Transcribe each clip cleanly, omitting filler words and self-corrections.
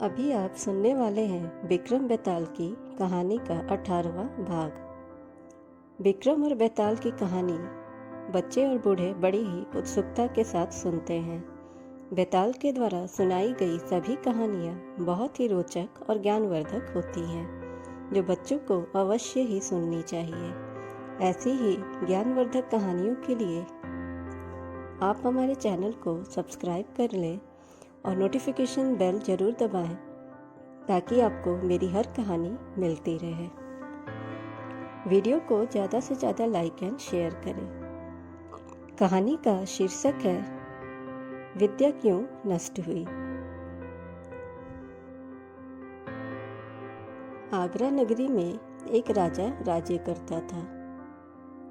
अभी आप सुनने वाले हैं विक्रम बेताल की कहानी का 18वां भाग। विक्रम और बेताल की कहानी बच्चे और बूढ़े बड़ी ही उत्सुकता के साथ सुनते हैं। बेताल के द्वारा सुनाई गई सभी कहानियाँ बहुत ही रोचक और ज्ञानवर्धक होती हैं, जो बच्चों को अवश्य ही सुननी चाहिए। ऐसी ही ज्ञानवर्धक कहानियों के लिए आप हमारे चैनल को सब्सक्राइब कर लें और नोटिफिकेशन बेल जरूर दबाएं, ताकि आपको मेरी हर कहानी मिलती रहे। वीडियो को ज़्यादा से ज़्यादा लाइक एंड शेयर करें। कहानी का शीर्षक है विद्या क्यों नष्ट हुई। आगरा नगरी में एक राजा राज्य करता था।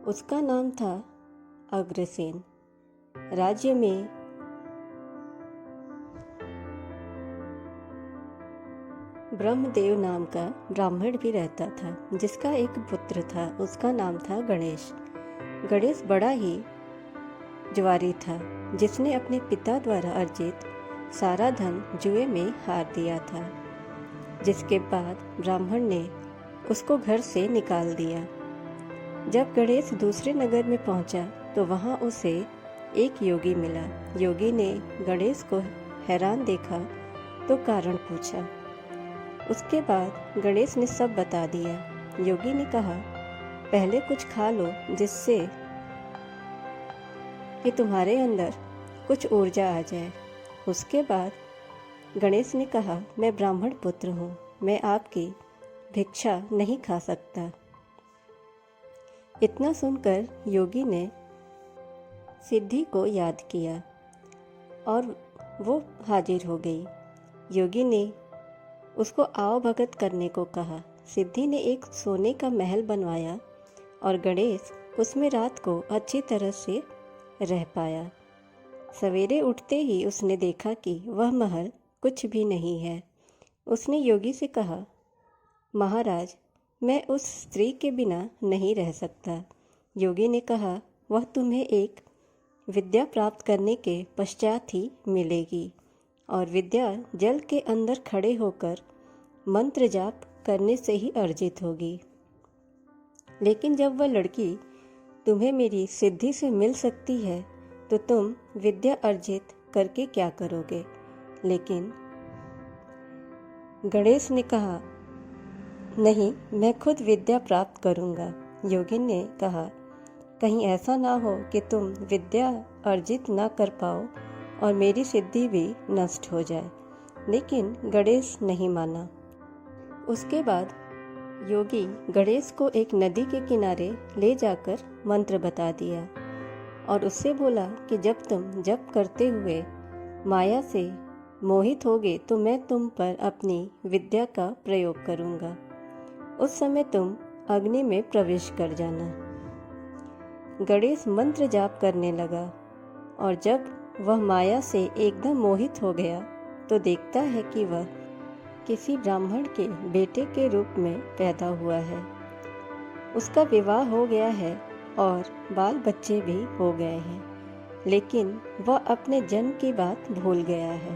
उसका नाम था अग्रसेन। राज्य में ब्रह्मदेव नाम का ब्राह्मण भी रहता था, जिसका एक पुत्र था। उसका नाम था गणेश। गणेश बड़ा ही जुआरी था, जिसने अपने पिता द्वारा अर्जित सारा धन जुए में हार दिया था, जिसके बाद ब्राह्मण ने उसको घर से निकाल दिया। जब गणेश दूसरे नगर में पहुंचा तो वहां उसे एक योगी मिला। योगी ने गणेश को हैरान देखा तो कारण पूछा। उसके बाद गणेश ने सब बता दिया। योगी ने कहा, पहले कुछ खा लो, जिससे कि तुम्हारे अंदर कुछ ऊर्जा आ जाए। उसके बाद गणेश ने कहा, मैं ब्राह्मण पुत्र हूँ, मैं आपकी भिक्षा नहीं खा सकता। इतना सुनकर योगी ने सिद्धि को याद किया और वो हाजिर हो गई। योगी ने उसको आओ भगत करने को कहा। सिद्धि ने एक सोने का महल बनवाया और गणेश उसमें रात को अच्छी तरह से रह पाया। सवेरे उठते ही उसने देखा कि वह महल कुछ भी नहीं है। उसने योगी से कहा, महाराज, मैं उस स्त्री के बिना नहीं रह सकता। योगी ने कहा, वह तुम्हें एक विद्या प्राप्त करने के पश्चात ही मिलेगी, और विद्या जल के अंदर खड़े होकर मंत्र जाप करने से ही अर्जित होगी। लेकिन जब वह लड़की तुम्हें मेरी सिद्धि से मिल सकती है तो तुम विद्या अर्जित करके क्या करोगे। लेकिन गणेश ने कहा, नहीं, मैं खुद विद्या प्राप्त करूंगा। योगी ने कहा, कहीं ऐसा ना हो कि तुम विद्या अर्जित ना कर पाओ और मेरी सिद्धि भी नष्ट हो जाए। लेकिन गणेश नहीं माना। उसके बाद योगी गणेश को एक नदी के किनारे ले जाकर मंत्र बता दिया और उससे बोला कि जब तुम जप करते हुए माया से मोहित होगे तो मैं तुम पर अपनी विद्या का प्रयोग करूंगा। उस समय तुम अग्नि में प्रवेश कर जाना। गणेश मंत्र जाप करने लगा और जब वह माया से एकदम मोहित हो गया तो देखता है कि वह किसी ब्राह्मण के बेटे के रूप में पैदा हुआ है। उसका विवाह हो गया है और बाल बच्चे भी हो गए हैं, लेकिन वह अपने जन्म की बात भूल गया है।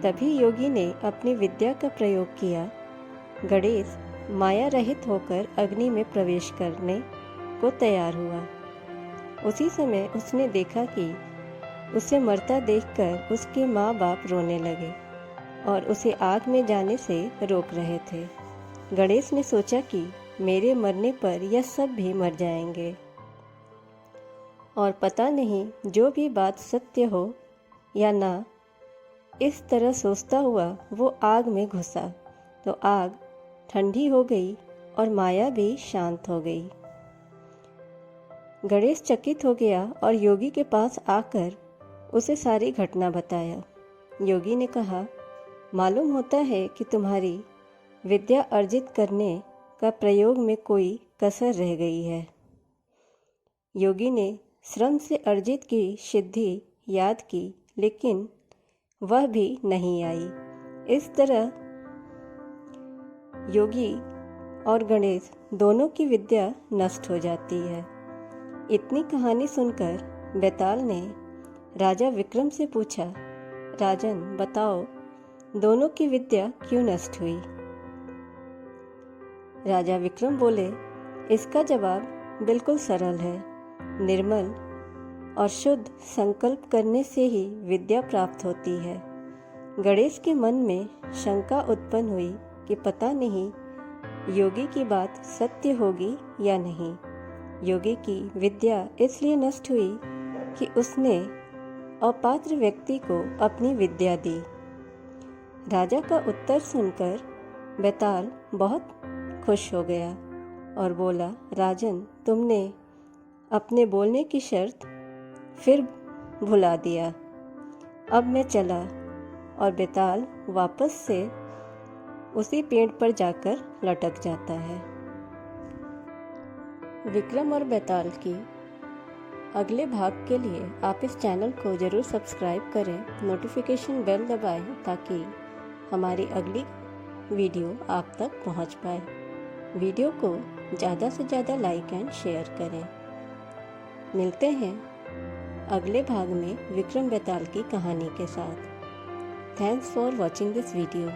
तभी योगी ने अपनी विद्या का प्रयोग किया। गणेश माया रहित होकर अग्नि में प्रवेश करने को तैयार हुआ। उसी समय उसने देखा कि उसे मरता देखकर उसके माँ बाप रोने लगे और उसे आग में जाने से रोक रहे थे। गणेश ने सोचा कि मेरे मरने पर यह सब भी मर जाएंगे, और पता नहीं जो भी बात सत्य हो या ना। इस तरह सोचता हुआ वो आग में घुसा तो आग ठंडी हो गई और माया भी शांत हो गई। गणेश चकित हो गया और योगी के पास आकर उसे सारी घटना बताया। योगी ने कहा, मालूम होता है कि तुम्हारी विद्या अर्जित करने का प्रयोग में कोई कसर रह गई है। योगी ने श्रम से अर्जित की सिद्धि याद की, लेकिन वह भी नहीं आई। इस तरह योगी और गणेश दोनों की विद्या नष्ट हो जाती है। इतनी कहानी सुनकर बेताल ने राजा विक्रम से पूछा, राजन, बताओ दोनों की विद्या क्यों नष्ट हुई? राजा विक्रम बोले, इसका जवाब बिल्कुल सरल है। निर्मल और शुद्ध संकल्प करने से ही विद्या प्राप्त होती है। गणेश के मन में शंका उत्पन्न हुई कि पता नहीं योगी की बात सत्य होगी या नहीं। योगी की विद्या इसलिए नष्ट हुई कि उसने अपात्र व्यक्ति को अपनी विद्या दी। राजा का उत्तर सुनकर बेताल बहुत खुश हो गया और बोला, राजन, तुमने अपने बोलने की शर्त फिर भुला दिया। अब मैं चला। और बेताल वापस से उसी पेड़ पर जाकर लटक जाता है। विक्रम और बेताल की अगले भाग के लिए आप इस चैनल को ज़रूर सब्सक्राइब करें, नोटिफिकेशन बेल दबाएं ताकि हमारी अगली वीडियो आप तक पहुंच पाए। वीडियो को ज़्यादा से ज़्यादा लाइक एंड शेयर करें। मिलते हैं अगले भाग में विक्रम बेताल की कहानी के साथ। Thanks for watching this video.